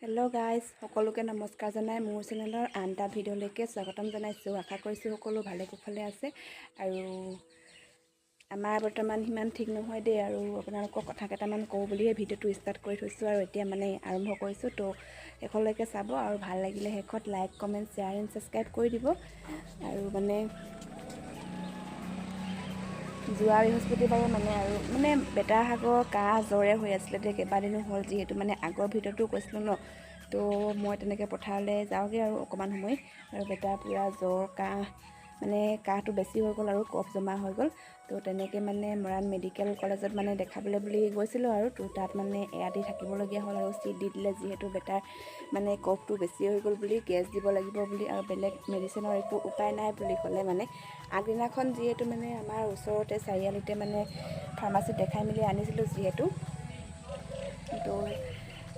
Hello' guys, সকলোকে নমস্কাৰ জনাই মোৰ চেনেলৰ আন এটা ভিডিঅ'লৈকে স্বাগতম জনাইছোঁ। আশা কৰিছোঁ সকলো ভালে কুশলে আছে। আৰু আমাৰ বৰ্তমান সিমান ঠিক নহয় দেই, আৰু আপোনালোকক কথা কেইটামান কওঁ বুলিহে ভিডিঅ'টো ষ্টাৰ্ট কৰি থৈছোঁ আৰু এতিয়া মানে আৰম্ভ কৰিছোঁ। তো শেষলৈকে চাব আৰু ভাল লাগিলে শেষত like, comment, share and subscribe কৰি দিব। আৰু মানে যোৱা বৃহস্পতিবাৰে মানে বেটাৰ ভাগৰ কাহ জ্বৰে হৈ আছিলে দেই, কেইবাদিনো হ'ল। যিহেতু মানে আগৰ ভিডিঅ'টো কৈছিলোঁ ন, তো মই তেনেকৈ পথাৰলৈ যাওঁগৈ আৰু অকণমান সময়, আৰু বেটাৰ পূৰা জ্বৰ কাহ, মানে কাহটো বেছি হৈ গ'ল আৰু কফ জমা হৈ গ'ল। তো তেনেকৈ মানে মৰাণ মেডিকেল কলেজত মানে দেখাবলৈ বুলি গৈছিলোঁ আৰু তো তাত মানে এৰাতি থাকিবলগীয়া হ'ল আৰু চিট দি দিলে। যিহেতু বেটাৰ মানে কফটো বেছি হৈ গ'ল বুলি, গেছ দিব লাগিব বুলি, আৰু বেলেগ মেডিচিনৰ একো উপায় নাই বুলি ক'লে। মানে আগদিনাখন যিহেতু মানে আমাৰ ওচৰতে চাৰিআলিতে মানে ফাৰ্মাচীত দেখাই মেলি আনিছিলোঁ যিহেতু, তো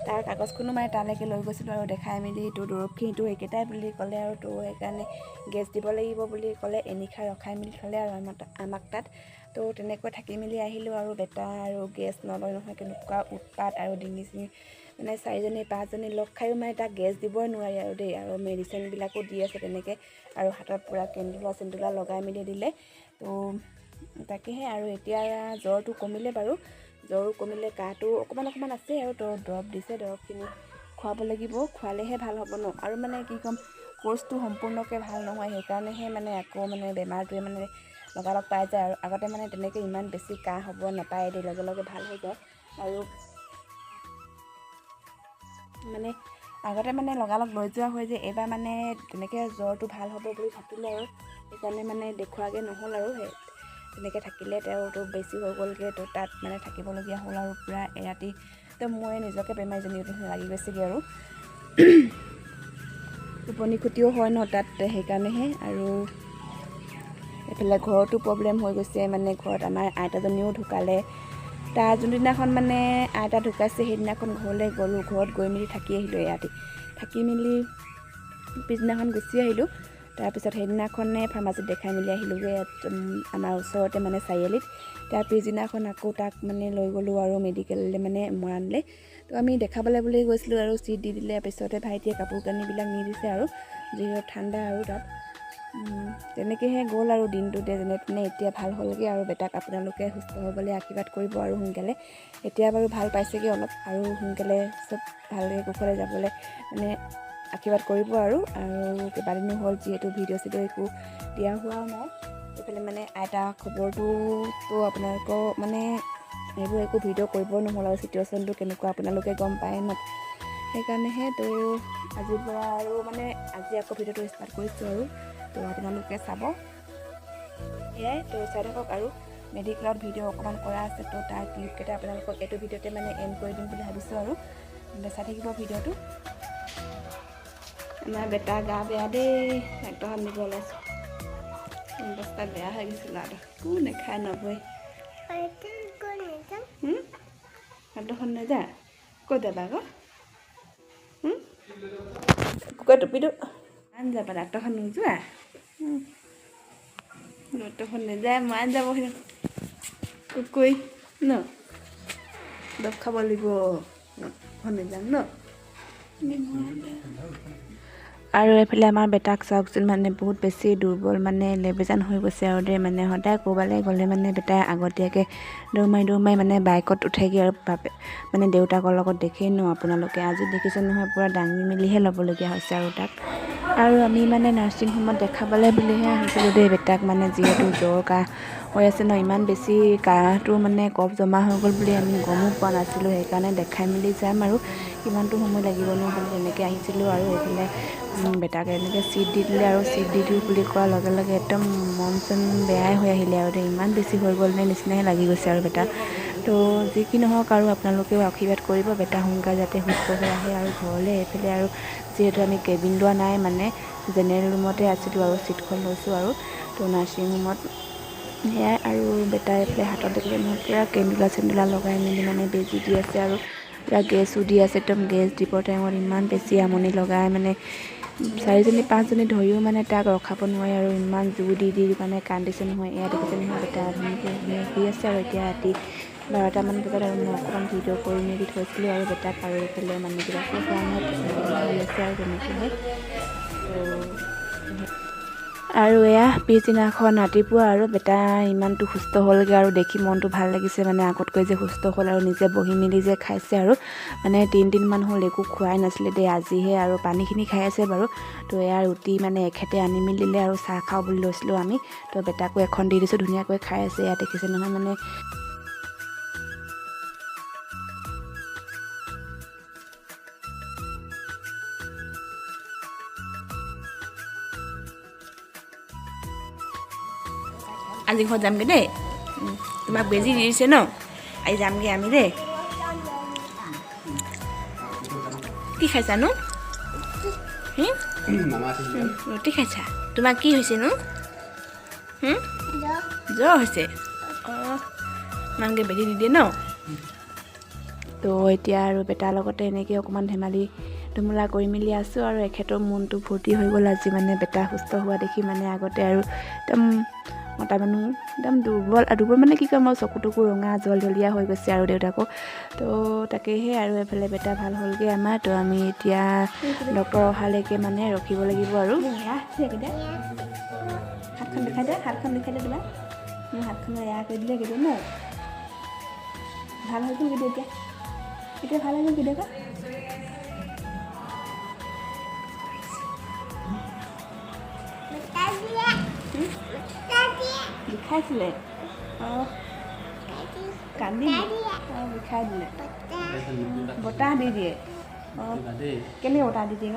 তাৰ কাগজখনো মানে তালৈকে লৈ গৈছিলোঁ আৰু দেখাই মেলি। তো দৰৱখিনিতো একেটাই বুলি ক'লে আৰু তো সেইকাৰণে গেছ দিব লাগিব বুলি ক'লে। এনিশা ৰখাই মেলি থ'লে আৰু আমাক তাত। তো তেনেকৈ থাকি মেলি আহিলোঁ আৰু বেটা আৰু গেছ নলয় নহয়, কেনেকুৱা উৎপাত আৰু ডিঙি চিঙি মানে 4জনী 5জনী লগ খায়ো মানে তাক গেছ দিবই নোৱাৰি আৰু দেই। আৰু মেডিচিনবিলাকো দি আছে তেনেকৈ, আৰু হাতত পূৰা চেন্দুলা লগাই মেলি দিলে। তো তাকেহে, আৰু এতিয়া জ্বৰটো কমিলে বাৰু, জ্বৰো কমিলে, কাহটো অকণমান আছে আৰু তো দৰৱ দিছে, দৰৱখিনি খুৱাব লাগিব, খোৱালেহে ভাল হ'ব ন। আৰু মানে কি ক'ম, কোৰ্চটো সম্পূৰ্ণকৈ ভাল নহয়, সেইকাৰণেহে মানে আকৌ মানে বেমাৰটোৱে মানে লগালগ পাই যায়। আৰু আগতে মানে তেনেকৈ ইমান বেছি কাহ হ'ব নাপায় দেই, লগে লগে ভাল হৈ যায়। আৰু মানে আগতে মানে লগালগ লৈ যোৱা হয় যে, এইবাৰ মানে তেনেকৈ জ্বৰটো ভাল হ'ব বুলি থাকিলে আৰু সেইকাৰণে মানে দেখুৱাগৈ নহ'ল আৰু তেনেকৈ থাকিলে তেওঁতো বেছি হৈ গ'লগৈ। তো তাত মানে থাকিবলগীয়া হ'ল আৰু পূৰা এৰাতি। তো মই নিজকে বেমাৰীজনী লাগি গৈছেগৈ আৰু টোপনি ক্ষতিও হয় ন তাত, সেইকাৰণেহে। আৰু এইফালে ঘৰতো প্ৰব্লেম হৈ গৈছে, মানে ঘৰত আমাৰ আইতাজনীও ঢুকালে। তাৰ যোনদিনাখন মানে আইতা ঢুকাইছে সেইদিনাখন ঘৰলৈ গ'লোঁ, ঘৰত গৈ মেলি থাকি আহিলোঁ এৰাতি, থাকি মেলি পিছদিনাখন গুচি আহিলোঁ। তাৰপিছত সেইদিনাখনে ফাৰ্মাচীত দেখাই মেলি আহিলোঁগৈ, আমাৰ ওচৰতে মানে চাৰিআলিত। তাৰ পিছদিনাখন আকৌ তাক মানে লৈ গ'লোঁ আৰু মেডিকেললৈ, মানে মৰাণলৈ। তো আমি দেখাবলৈ বুলি গৈছিলোঁ আৰু চিট দি দিলে। পিছতে ভাইটিয়ে কাপোৰ কানিবিলাক নি দিছে আৰু যিহেতু ঠাণ্ডা আৰু তাত তেনেকৈহে গ'ল আৰু দিনটোতে যেনে তেনে। এতিয়া ভাল হ'লগৈ আৰু বেটাক আপোনালোকে সুস্থ হ'বলৈ আশীৰ্বাদ কৰিব আৰু সোনকালে। এতিয়া বাৰু ভাল পাইছেগৈ অলপ, আৰু সোনকালে চব ভালকৈ কুশলে যাবলৈ মানে আশীৰ্বাদ কৰিব। আৰু কেইবাদিনো হ'ল যিহেতু ভিডিঅ' চিডিঅ' একো দিয়া হোৱাও নাই। এইফালে মানে আইতা খবৰটোতো আপোনালোকৰ মানে এইবোৰ একো ভিডিঅ' কৰিব নহ'ল, আৰু চিটুৱেশ্যনটো কেনেকুৱা আপোনালোকে গম পায় ন, সেইকাৰণেহে। তো আজিৰ পৰা আৰু মানে আজি আকৌ ভিডিঅ'টো ষ্টাৰ্ট কৰিছোঁ আৰু তো আপোনালোকে চাব, সেয়াই। তো চাই থাকক। আৰু মেডিকেলত ভিডিঅ' অকণমান কৰা আছে, তো তাৰ ক্লিপকেইটা আপোনালোকক এইটো ভিডিঅ'তে মানে এণ্ড কৰি দিম বুলি ভাবিছোঁ। আৰু চাই থাকিব ভিডিঅ'টো। আমাৰ বেটা গা বেয়া দেই, ডাক্তৰখন নিব ওলাইছোঁ। অৱস্থা বেয়া হৈ গৈছিল আৰু একো নেখায় নবৈ। ডাক্তৰখন নাযা, ক'ত যাবা আকৌ? কুকুৰ টুপিটো আন যাবা, ডাক্তৰখন নোযোৱা? ডাক্তৰখন নাযায়, মান যাব কুকুৰ ন, দৰৱ খাব লাগিব, নাযাম ন। আৰু এইফালে আমাৰ বেটাক চাওকচোন, মানে বহুত বেছি দুৰ্বল, মানে লেবেজান হৈ গৈছে আৰু দেই। মানে সদায় ক'ৰবালৈ গ'লে মানে বেটাই আগতীয়াকৈ দৌৰ মাৰি মানে বাইকত উঠেগৈ আৰু মানে দেউতাকৰ লগত দেখেই ন আপোনালোকে। আজি দেখিছে নহয়, পূৰা দাঙি মেলিহে ল'বলগীয়া হৈছে আৰু তাক। আৰু আমি মানে নাৰ্ছিং হোমত দেখাবলৈ বুলিহে আহিছিলোঁ দেই বেটাক, মানে যিহেতু জ্বৰ কাহ হৈ আছে ন, ইমান বেছি কাহটো মানে কফ জমা হৈ গ'ল বুলি আমি গমো পোৱা নাছিলোঁ। সেইকাৰণে দেখাই মেলি যাম আৰু কিমানটো সময় লাগিবনো বুলি তেনেকৈ আহিছিলোঁ। আৰু এইফালে বেটাক এনেকৈ চিট দি দিলে, আৰু চিট দি দিওঁ বুলি কোৱাৰ লগে লগে একদম মন চন বেয়াই হৈ আহিলে আৰু দেই। ইমান বেছি হৈ গ'ল নে নিচিনাহে লাগি গৈছে আৰু বেটা। তো যি কি নহওক, আৰু আপোনালোকেও আশীৰ্বাদ কৰিব বেটা সোনকালে যাতে সুস্থ হৈ আহে আৰু ঘৰলৈ। এইফালে আৰু যিহেতু আমি কেবিন লোৱা নাই, মানে জেনেৰেল ৰুমতে আছিলোঁ আৰু চিটখন লৈছোঁ আৰু তো নাৰ্ছিং হোমত, সেয়াই। আৰু বেটাই এইফালে হাতত দেখিছে নহয়, পূৰা চেন্দুলা লগাই মেলি মানে বেজী দি আছে, আৰু পূৰা গেছো দি আছে। একদম গেছ দিবৰ টাইমত ইমান বেছি আমনি লগাই, মানে 4জনী 5জনী ধৰিও মানে তাক ৰখাব নোৱাৰে, আৰু ইমান জোৰ দি মানে কান্দিছে নহয়। এয়া দেখিছে নহয়, বেটা ধুনীয়াকৈ শুই আছে। আৰু এতিয়া ৰাতি 12টামান বজাত আৰু মই অকণমান ভিডিঅ' কৰি মেলি থৈছিলোঁ আৰু বেটাক আৰু এইফালে মানুহবিলাকে হৈ আছে আৰু তেনেকৈ আৰু এয়া পিছদিনাখন ৰাতিপুৱা আৰু বেটা ইমানটো সুস্থ হ'লগৈ আৰু দেখি মনটো ভাল লাগিছে মানে আগতকৈ যে সুস্থ হ'ল আৰু নিজে বহি মেলি যে খাইছে আৰু মানে 3 দিনমান হ'ল একো খোৱাই নাছিলে দেই আজিহে আৰু পানীখিনি খাই আছে বাৰু তো এয়া ৰুটি মানে এখেতে আনি মেলি দিলে আৰু চাহ খাওঁ বুলি লৈছিলোঁ আমি তো বেটাকো এখন দি দিছোঁ ধুনীয়াকৈ খাই আছে এয়া দেখিছে নহয় মানে আজি ঘৰত যামগৈ দেই তোমাক বেজি দি দিছে ন আজি যামগৈ আমি দেই কি খাইছানো ৰুটি খাইছা তোমাৰ কি হৈছেনো জ্বৰ হৈছে অঁ তোমালোকে বেজি দি দিয়ে ন তো এতিয়া আৰু বেটাৰ লগতে এনেকৈ অকণমান ধেমালি ধুমুলা কৰি মেলি আছোঁ আৰু এখেতৰ মনটো ফূৰ্তি হৈ গ'ল আজি মানে বেটা সুস্থ হোৱা দেখি মানে আগতে আৰু একদম মতা মানুহ একদম দুৰ্বল মানে কি কয় মই চকুটুকু ৰঙা জলজলীয়া হৈ গৈছে আৰু দেউতাকো তো তাকেহে আৰু এফালে বেটা ভাল হ'লগৈ আমাৰ তো আমি এতিয়া ডক্তৰ অহালৈকে মানে ৰখিব লাগিব আৰু হাতখন দেখাই দে তোমাৰ মোৰ হাতখনৰ এয়া কৰি দিলে কেতিয়া ন ভাল হৈ গ'ল কেতিয়া এতিয়া ভাল হৈ গ'ল কেতিয়াবা বিষাইছিলে অঁ কান্দি অঁ বিষাই দিলে বতাহ দি দিয়ে অঁ কেলৈ বতাহ দি দিয়ে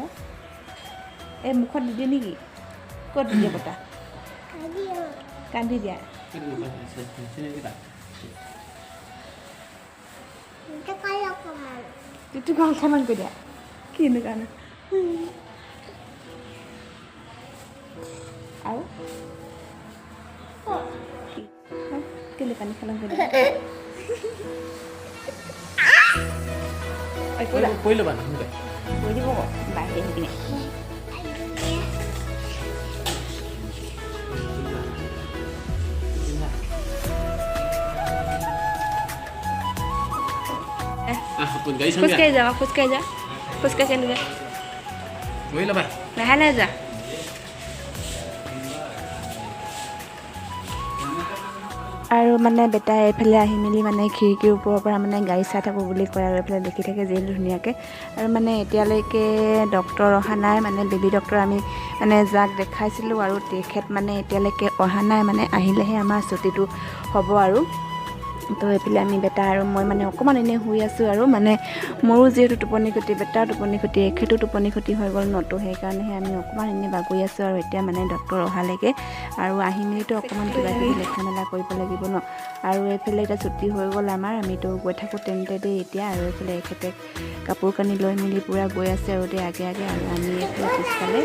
এই মুখত দি দিয়ে নেকি ক'ত দি দিয়ে বতাহ কান্দি দিয়া তুই অকণমান কৈ দিয়া কিনো কাৰণে আৰু কেলে পানী খালাম কৈ দিয়া কৈ ল'বা কৈ দিব বাহিৰে সেইপিনে খোজকাঢ়ি যাওঁ খোজকাঢ়ি চালিবা লাহে লাহে যা আৰু মানে বেটাই এইফালে আহি মেলি মানে খিৰিকীৰ ওপৰৰ পৰা মানে গাড়ী চাই থাকোঁ বুলি কয় আৰু এইফালে দেখি থাকে যিহেতু ধুনীয়াকৈ আৰু মানে এতিয়ালৈকে ডক্তৰ অহা নাই মানে বেবী ডক্তৰ আমি মানে যাক দেখাইছিলোঁ আৰু তেখেত মানে এতিয়ালৈকে অহা নাই মানে আহিলেহে আমাৰ ছুটিটো হ'ব আৰু তো এইফালে আমি বেটা আৰু মই মানে অকণমান এনেই শুই আছোঁ আৰু মানে মোৰো যিহেতু টোপনি ক্ষতি বেটাৰ টোপনি ক্ষতি এখেতো টোপনি ক্ষতি হৈ গ'ল নতো সেইকাৰণেহে আমি অকণমান এনেই বাগৰি আছোঁ আৰু এতিয়া মানে ডক্তৰ অহালৈকে আৰু আহি মেলিতো অকণমান কিবা কিবি লেখা মেলা কৰিব লাগিব ন আৰু এইফালে এতিয়া ছুটি হৈ গ'ল আমাৰ আমিতো গৈ থাকোঁ তেন্তে দেই এতিয়া আৰু এইফালে এখেতে কাপোৰ কানি লৈ মেলি পূৰা গৈ আছে আৰু দেই আগে আগে আৰু আমি এইফালে পিছফালে